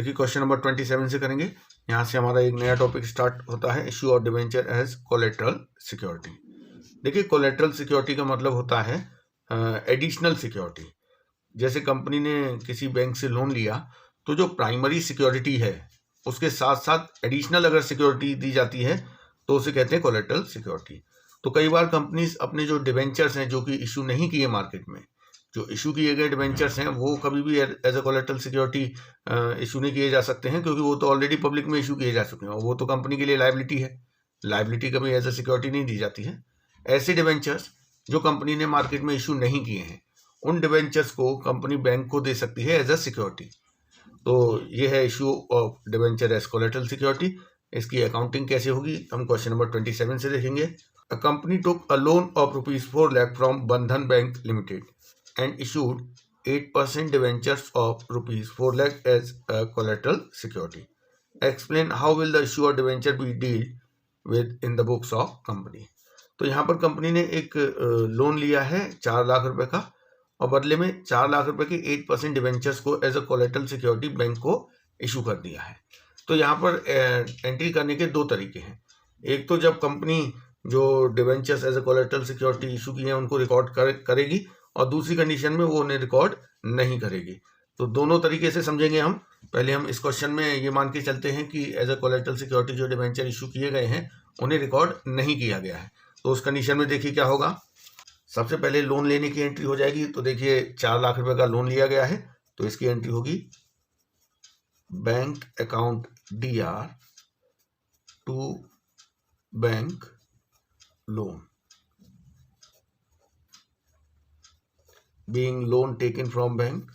देखिए question number 27 से करेंगे। यहाँ से हमारा एक नया टॉपिक स्टार्ट होता है, issue of debenture as collateral security. देखिए कोलेटरल सिक्योरिटी का मतलब होता है एडिशनल सिक्योरिटी। जैसे कंपनी ने किसी बैंक से लोन लिया तो जो प्राइमरी सिक्योरिटी है उसके साथ साथ एडिशनल अगर सिक्योरिटी दी जाती है तो उसे कहते हैं कोलेटरल सिक्योरिटी। तो कई बार कंपनीज अपने जो डिबेंचर्स हैं जो कि इशू नहीं किए मार्केट में, जो इशू किए गए डिबेंचर्स हैं वो कभी भी as a collateral security issue नहीं किए जा सकते हैं, क्योंकि वो तो ऑलरेडी पब्लिक में इशू किए जा चुके हैं और वो तो कंपनी के लिए लायबिलिटी है। लायबिलिटी कभी एज अ सिक्योरिटी नहीं दी जाती है। ऐसे डिबेंचर्स जो कंपनी ने मार्केट में इशू नहीं किए हैं उन डिबेंचर्स को कंपनी बैंक को दे सकती है एज अ सिक्योरिटी। तो ये है issue of debenture as collateral security. इसकी अकाउंटिंग कैसे होगी हम क्वेश्चन नंबर 27 से देखेंगे। A company took a loan of ₹4 lakh from Bandhan Bank Limited and issued 8% debentures of ₹4 lakh as a collateral security. Explain how will the issue of debenture be dealt with in the books of company. तो यहाँ पर company ने एक loan लिया है 4 लाख रुपए का और बदले में 4 लाख रुपए के 8% डिवेंचर्स को as a collateral security bank को इशू कर दिया है। तो यहाँ पर एंट्री करने के दो तरीके हैं। एक तो जब कंपनी जो debentures as a collateral security issue की हैं उनको रिकॉर्ड करेगी और दूसरी कंडीशन में वो उन्हें रिकॉर्ड नहीं करेगी। तो दोनों तरीके से समझेंगे हम। पहले हम इस क्वेश्चन में ये मान के चलते हैं कि एज अ कोलेटरल सिक्योरिटी जो डिवेंचर इशू किए गए हैं उन्हें रिकॉर्ड नहीं किया गया है। तो उस कंडीशन में देखिए क्या होगा। सबसे पहले लोन लेने की एंट्री हो जाएगी। तो देखिए 4 लाख रुपए का लोन लिया गया है तो इसकी एंट्री होगी bank account DR to bank loan being loan taken from bank.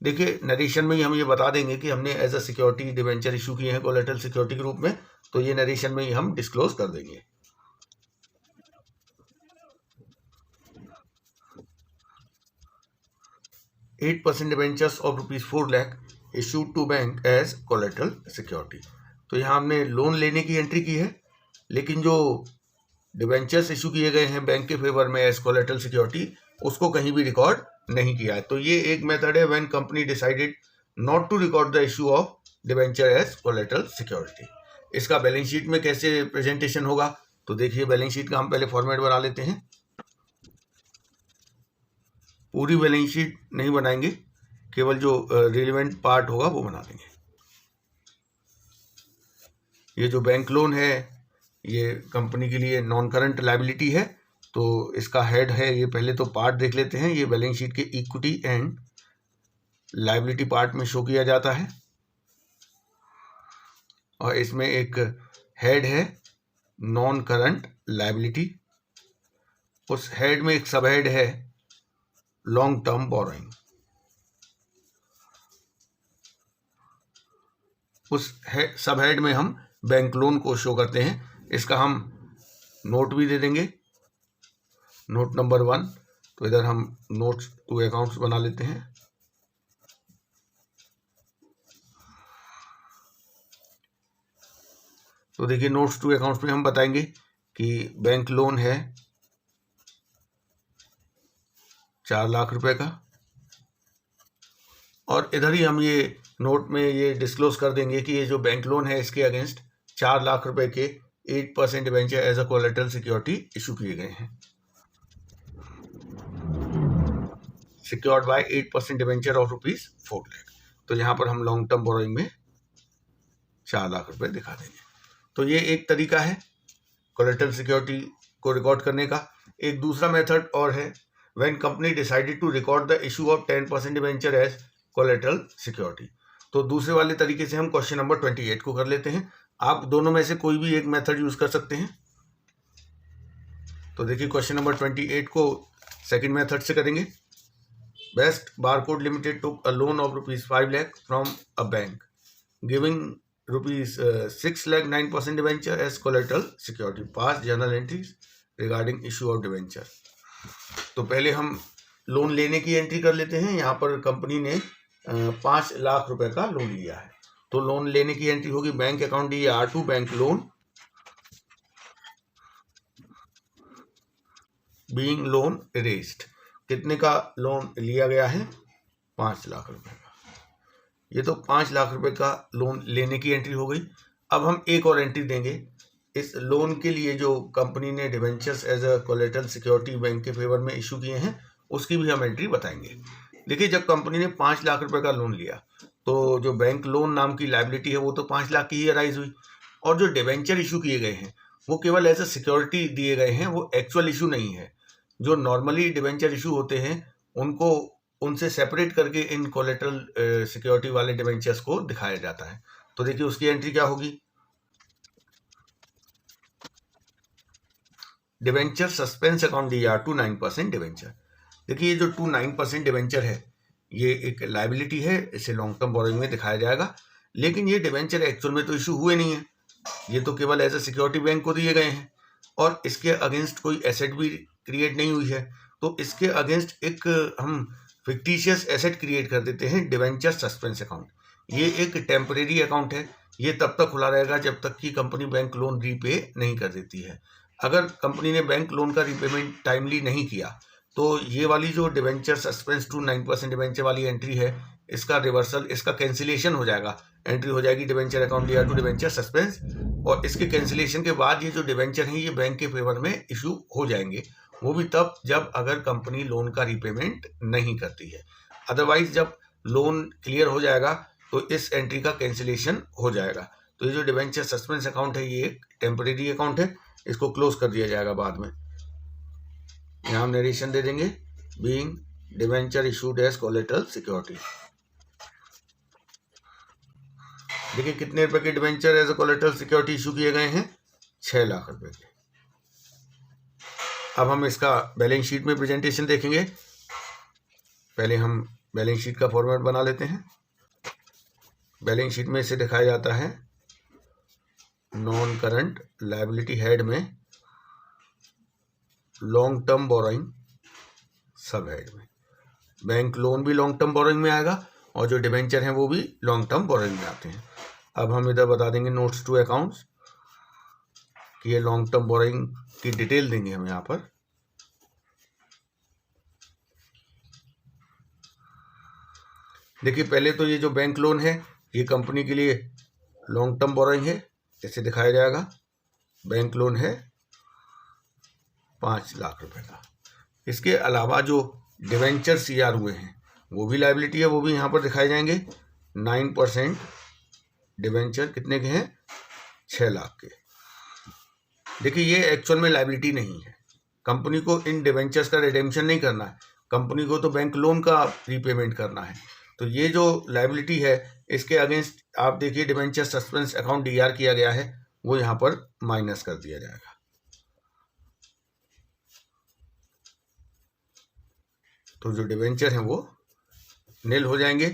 देखिए नरेशन में ही हम ये बता देंगे कि हमने as a security debenture issue किए हैं कोलेटरल सिक्योरिटी के रूप में, तो ये नरेशन में ही हम डिस्क्लोज कर देंगे। %8 debentures of ₹4 lakh issued to bank as collateral security. तो यहाँ हमने लोन लेने की एंट्री की है, लेकिन जो डिवेंचर्स इशू किए गए हैं बैंक के फेवर में एज कोलेटरल सिक्योरिटी उसको कहीं भी रिकॉर्ड नहीं किया है। तो ये एक मेथड है when company decided not to record the issue of debenture as collateral security. इसका बैलेंस शीट में कैसे प्रेजेंटेशन होगा, तो देखिए बैलेंस शीट का हम पहले फॉर्मेट बना लेते हैं। पूरी बैलेंस शीट नहीं बनाएंगे, केवल जो रिलेवेंट पार्ट होगा वो बना देंगे। ये जो बैंक लोन है ये कंपनी के लिए नॉन करंट लायबिलिटी है, तो इसका हेड है ये। पहले तो पार्ट देख लेते हैं। ये बैलेंस शीट के इक्विटी एंड लायबिलिटी पार्ट में शो किया जाता है और इसमें एक हेड है नॉन करंट लायबिलिटी। उस हेड में एक सब हेड है लॉन्ग टर्म बोरोइंग। उस सब हेड में हम बैंक लोन को शो करते हैं। इसका हम नोट भी दे देंगे, नोट नंबर 1। तो इधर हम नोट्स टू अकाउंट्स बना लेते हैं। तो देखिए नोट्स टू अकाउंट्स में हम बताएंगे कि बैंक लोन है 4 लाख रुपए का और इधर ही हम ये नोट में ये डिस्क्लोज कर देंगे कि ये जो बैंक लोन है इसके अगेंस्ट 4 लाख रुपए के 8% debenture as a collateral security issue किए गए हैं, secured by 8% debenture of ₹4 lakh. तो यहाँ पर हम लॉन्ग टर्म बोरोइंग में 4 लाख रुपए दिखा देंगे। तो ये एक तरीका है कोलेटरल सिक्योरिटी को रिकॉर्ड करने का। एक दूसरा मेथड और है when company decided to record the issue of 10% debenture as collateral security. तो दूसरे वाले तरीके से हम क्वेश्चन नंबर 28 को कर लेते हैं। आप दोनों में से कोई भी एक मेथड यूज कर सकते हैं। तो देखिए क्वेश्चन नंबर 28 को सेकंड मेथड से करेंगे। Best Barcode Limited took a loan of ₹5 lakh from a bank giving ₹6 lakh 9% debenture as collateral security. Pass journal entries regarding issue of debenture. तो पहले हम लोन लेने की एंट्री कर लेते हैं। यहाँ पर कंपनी ने 5 लाख रुपए का लोन लिया है। तो लोन लेने की एंट्री होगी bank account DR to bank loan being loan raised. कितने का लोन लिया गया है? 5 लाख रुपए का। ये तो 5 लाख रुपए का लोन लेने की एंट्री हो गई। अब हम एक और एंट्री देंगे इस लोन के लिए जो कंपनी ने debentures as a collateral security bank के फेवर में इशू किए हैं, उसकी भी हम एंट्री बताएंगे। देखिए, जब कंपनी ने 5 लाख रुपए का लोन लिया तो जो बैंक लोन नाम की लायबिलिटी है वो तो 5 लाख की ही अराइज हुई, और जो डिवेंचर इशू किए गए हैं वो केवल एज अ सिक्योरिटी दिए गए हैं, वो एक्चुअल इशू नहीं है। जो नॉर्मली डिवेंचर इशू होते हैं उनको उनसे सेपरेट करके इन कोलेटरल सिक्योरिटी वाले डिवेंचर्स को दिखाया जाता है। तो देखिए उसकी एंट्री क्या होगी, debenture suspense account DER to 9% debenture. देखिए ये जो 9% डिवेंचर है ये एक लायबिलिटी है, इसे लॉन्ग टर्म बोरोइंग में दिखाया जाएगा, लेकिन ये डिवेंचर एक्चुअल में तो इशू हुए नहीं है, ये तो केवल एज ए सिक्योरिटी बैंक को दिए गए हैं और इसके अगेंस्ट कोई एसेट भी क्रिएट नहीं हुई है। तो इसके अगेंस्ट एक हम फिक्टिशियस एसेट क्रिएट कर देते हैं, डिवेंचर सस्पेंस अकाउंट। ये एक टेम्परेरी अकाउंट है, ये तब तक खुला रहेगा जब तक कि कंपनी बैंक लोन रीपे नहीं कर देती है। अगर कंपनी ने बैंक लोन का रीपेमेंट टाइमली नहीं किया तो ये वाली जो डिवेंचर सस्पेंस टू 9% डिवेंचर वाली एंट्री है, इसका रिवर्सल, इसका कैंसिलेशन हो जाएगा। एंट्री हो जाएगी debenture account DER to debenture suspense, और इसके कैंसिलेशन के बाद ये जो डिवेंचर हैं ये बैंक के फेवर में इशू हो जाएंगे, वो भी तब जब अगर कंपनी लोन का रीपेमेंट नहीं करती है। अदरवाइज जब लोन क्लियर हो जाएगा तो इस एंट्री का कैंसिलेशन हो जाएगा। तो ये जो डिवेंचर सस्पेंस अकाउंट है ये एक टेम्परेरी अकाउंट है, इसको क्लोज कर दिया जाएगा बाद में। यहाँ हम नरेशन दे देंगे, being debenture issued as collateral security. देखिए कितने रुपए के debenture as a collateral security issue किए गए हैं, 6 लाख रुपए के। अब हम इसका बैलेंस शीट में प्रेजेंटेशन देखेंगे। पहले हम बैलेंस शीट का फॉर्मेट बना लेते हैं। बैलेंस शीट में इसे दिखाया जाता है नॉन करंट लायबिलिटी हेड में, लॉन्ग टर्म बोरोइंग सब हेड में। बैंक लोन भी लॉन्ग टर्म बोरोइंग में आएगा और जो डिवेंचर हैं वो भी लॉन्ग टर्म बोरोइंग में आते हैं। अब हम इधर बता देंगे नोट्स टू अकाउंट्स कि ये लॉन्ग टर्म बोरोइंग की डिटेल देंगे हम यहाँ पर। देखिए पहले तो ये जो बैंक लोन है ये कंपनी के लिए लॉन्ग टर्म बोरोइंग है, ऐसे दिखाया जाएगा। बैंक लोन है 5 लाख रुपए का। इसके अलावा जो डिवेंचर CR हुए हैं वो भी लायबिलिटी है, वो भी यहाँ पर दिखाए जाएंगे। 9% डिवेंचर कितने के हैं, 6 लाख के। देखिए ये एक्चुअल में लायबिलिटी नहीं है, कंपनी को इन डिवेंचर्स का रिडेम्पशन नहीं करना है, कंपनी को तो बैंक लोन का रीपेमेंट करना है। तो ये जो लायबिलिटी है इसके अगेंस्ट आप देखिए डिवेंचर सस्पेंस अकाउंट DER किया गया है, वो यहाँ पर माइनस कर दिया जाएगा। तो जो डिवेंचर हैं वो नील हो जाएंगे।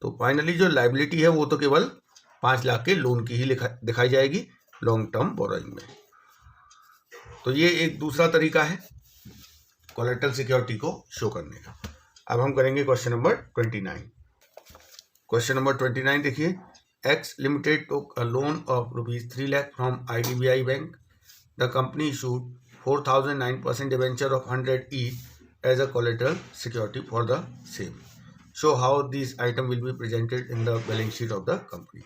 तो फाइनली जो लायबिलिटी है वो तो केवल 5 लाख के लोन की ही दिखाई जाएगी लॉन्ग टर्म बोरोइंग में। तो ये एक दूसरा तरीका है कोलेटरल सिक्योरिटी को शो करने का। अब हम करेंगे क्वेश्चन नंबर 29। क्वेश्चन नंबर 29 देखिए, x limited took a loan of ₹3 lakh from IDBI bank. The company issued 4,009% debenture of 100 each as a collateral security for the same. Show how these item will be presented in the balance sheet of the company.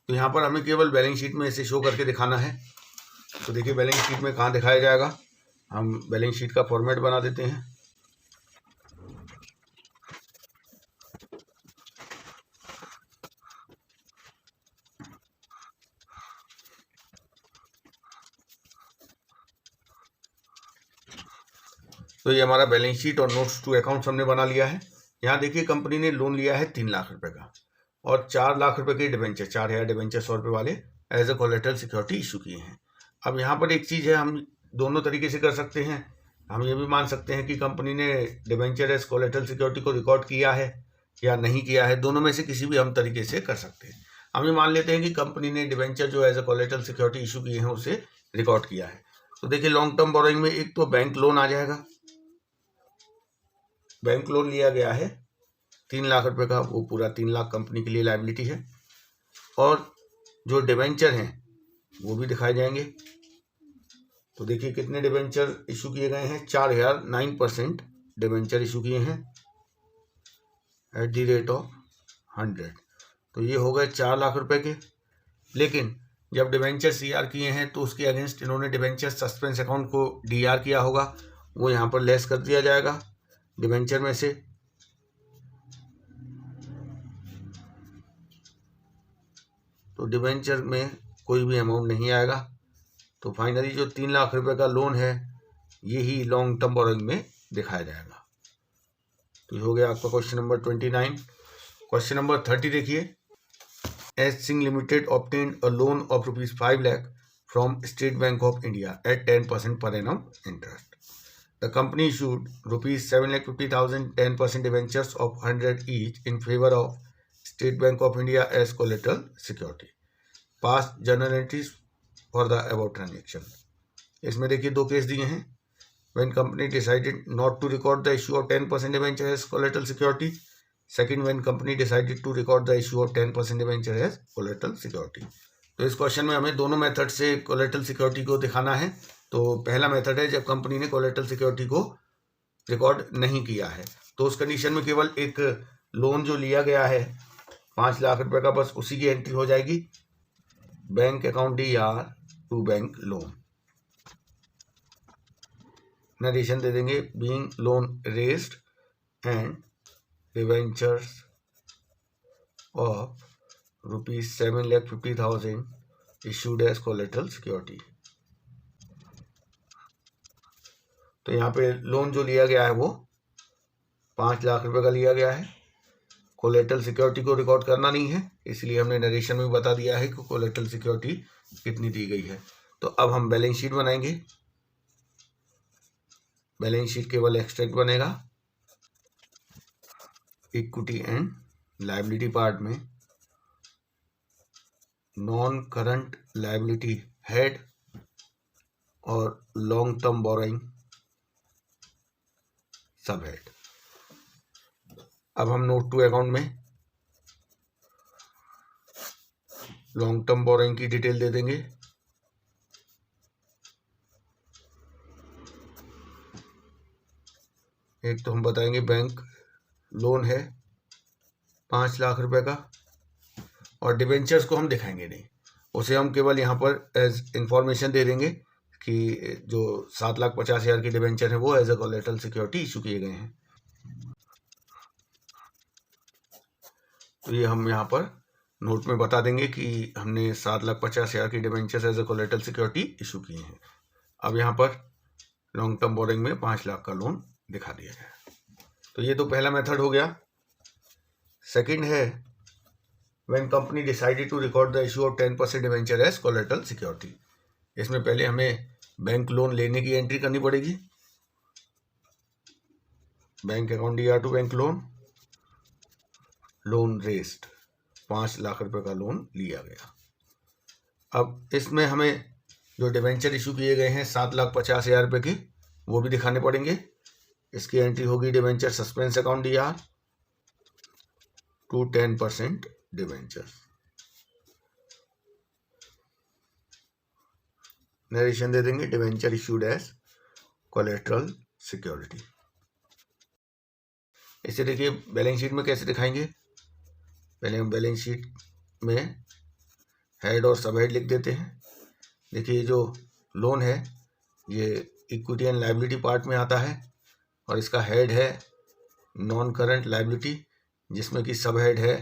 तो यहाँ पर हमें केवल balance sheet में इसे show करके दिखाना है। तो देखिए बैलेंस शीट में कहाँ दिखाया जाएगा, हम बैलेंस शीट का फॉर्मेट बना देते हैं। तो ये हमारा बैलेंस शीट और नोट्स टू अकाउंट्स हमने बना लिया है। यहाँ देखिए कंपनी ने लोन लिया है 3 लाख रुपए का और 4 लाख रुपए के डिवेंचर, 4,000 डिवेंचर 100 रुपये वाले as a collateral security issue किए हैं। अब यहाँ पर एक चीज़ है, हम दोनों तरीके से कर सकते हैं। हम ये भी मान सकते हैं कि कंपनी ने डिवेंचर एज कोलेटरल सिक्योरिटी को रिकॉर्ड किया है या नहीं किया है, दोनों में से किसी भी हम तरीके से कर सकते हैं। हम ये मान लेते हैं कि कंपनी ने डिवेंचर जो as a collateral security issue किए हैं उसे रिकॉर्ड किया है। तो देखिए लॉन्ग टर्म बोरोइंग में एक तो बैंक लोन आ जाएगा, बैंक लोन लिया गया है 3 लाख रुपए का, वो पूरा 3 लाख कंपनी के लिए लायबिलिटी है। और जो डिवेंचर हैं वो भी दिखाए जाएंगे। तो देखिए कितने डिवेंचर इशू किए गए हैं, 4,000 9% डिवेंचर इशू किए हैं एट द रेट ऑफ 100। तो ये हो गए 4 लाख रुपए के। लेकिन जब डिवेंचर सीआर किए हैं तो उसके अगेंस्ट इन्होंने डिवेंचर सस्पेंस अकाउंट को डीआर किया होगा, वो यहाँ पर लेस कर दिया जाएगा डिवेंचर में से। तो डिवेंचर में कोई भी अमाउंट नहीं आएगा। तो फाइनली जो 3 लाख रुपए का लोन है यही लॉन्ग टर्म बोरोइंग में दिखाया जाएगा। तो ये हो गया आपका क्वेश्चन नंबर 29। क्वेश्चन नंबर 30 देखिए। S Singh limited obtained a loan of rupees 5 lakh from State Bank of India at 10% per annum interest. The company issued rupees 7,50,000 10% debentures of 100 each in favor of State Bank of India as collateral security. Past journal entries for the above transaction. इसमें देखिए 2 case दिए हैं। When company decided not to record the issue of 10% debenture as collateral security. Second, when company decided to record the issue of 10% debenture as collateral security. तो इस question में हमें दोनों method से कोलेटरल सिक्योरिटी को दिखाना है। तो पहला मेथड है जब कंपनी ने कोलेटरल सिक्योरिटी को रिकॉर्ड नहीं किया है, तो उस कंडीशन में केवल एक लोन जो लिया गया है 5 लाख रुपए का, बस उसी की एंट्री हो जाएगी bank account DR to bank loan. Narration दे देंगे being loan raised and debentures of rupees 7,50,000 issued as collateral security। तो यहाँ पे लोन जो लिया गया है वो 5 लाख रुपए का लिया गया है। कोलेटरल सिक्योरिटी को रिकॉर्ड करना नहीं है, इसलिए हमने नरेशन में बता दिया है कि कोलेटरल सिक्योरिटी कितनी दी गई है। तो अब हम बैलेंस शीट बनाएंगे। बैलेंस शीट केवल एक्सट्रैक्ट बनेगा। इक्विटी एंड लायबिलिटी पार्ट में नॉन करंट लायबिलिटी हेड और लॉन्ग टर्म बोरोइंग सब हेड। अब हम नोट टू अकाउंट में लॉन्ग टर्म बोरोइंग की डिटेल दे देंगे। एक तो हम बताएंगे बैंक लोन है 5 लाख रुपए का, और डिबेंचर्स को हम दिखाएंगे नहीं, उसे हम केवल यहाँ पर एज इंफॉर्मेशन दे देंगे कि जो 7,50,000 की डिबेंचर है वो as a collateral security issue किए गए हैं। तो ये हम यहाँ पर नोट में बता देंगे कि हमने 7,50,000 की debentures as a collateral security issue किए हैं। अब यहाँ पर लॉन्ग टर्म बोरिंग में 5 लाख का लोन दिखा दिया गया। तो ये तो पहला मेथड हो गया। सेकंड है when company decided to record the issue of 10% debenture as collateral security. इसमें पहले हमें बैंक लोन लेने की एंट्री करनी पड़ेगी। Bank account DR to bank loan, loan raised 5 lakh रुपए का लोन लिया गया। अब इसमें हमें जो डिबेंचर इशू किए गए हैं 7,50,000 रुपए की वो भी दिखाने पड़ेंगे। इसकी एंट्री होगी debenture suspense account DR to 10% debenture. Narration दे देंगे debenture issued as collateral security. इसे देखिए बैलेंस शीट में कैसे दिखाएंगे। पहले हम बैलेंस शीट में हेड और सब हेड लिख देते हैं। देखिए जो लोन है ये इक्विटी एंड लायबिलिटी पार्ट में आता है और इसका हेड है नॉन करंट लायबिलिटी, जिसमें कि सब हेड है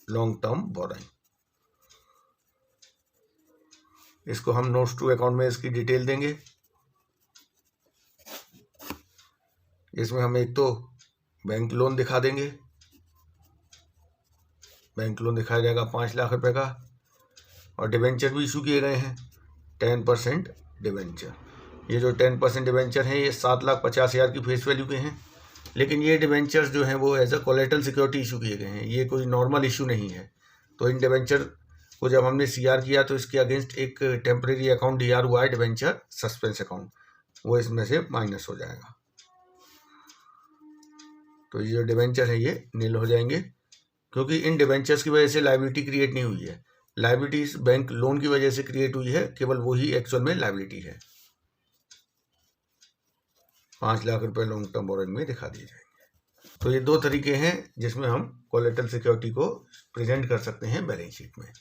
लॉन्ग टर्म बोरोइंग। इसको हम नोट्स टू अकाउंट में इसकी डिटेल देंगे। इसमें हम एक तो बैंक लोन दिखा देंगे। बैंक लोन दिखाया जाएगा 5 लाख रुपए का, और डिबेंचर भी इशू किए गए हैं 10% डिबेंचर। ये जो 10% डिबेंचर हैं ये 7,50,000 की फेस वैल्यू के हैं, लेकिन ये डिबेंचर्स जो हैं वो as a collateral security issue किए गए हैं। ये कोई नॉर्मल इशू नहीं है। तो इन डिबेंचर को जब हमने सीआर किया तो इसके अगेंस्ट एक टेम्परेरी अकाउंट डीआर हुआ है डिबेंचर सस्पेंस अकाउंट, वो इसमें से माइनस हो जाएगा। तो ये जो डिबेंचर है ये नील हो जाएंगे, क्योंकि इन डिबेंचर्स की वजह से लायबिलिटी क्रिएट नहीं हुई है। लायबिलिटी इस बैंक लोन की वजह से क्रिएट हुई है, केवल वही एक्चुअल में लायबिलिटी है। 5 लाख रुपए लॉन्ग टर्म बोरोइंग में दिखा दिए जाएंगे। तो ये दो तरीके हैं जिसमें हम कोलेटरल सिक्योरिटी को प्रेजेंट कर सकते हैं बैलेंस शीट में।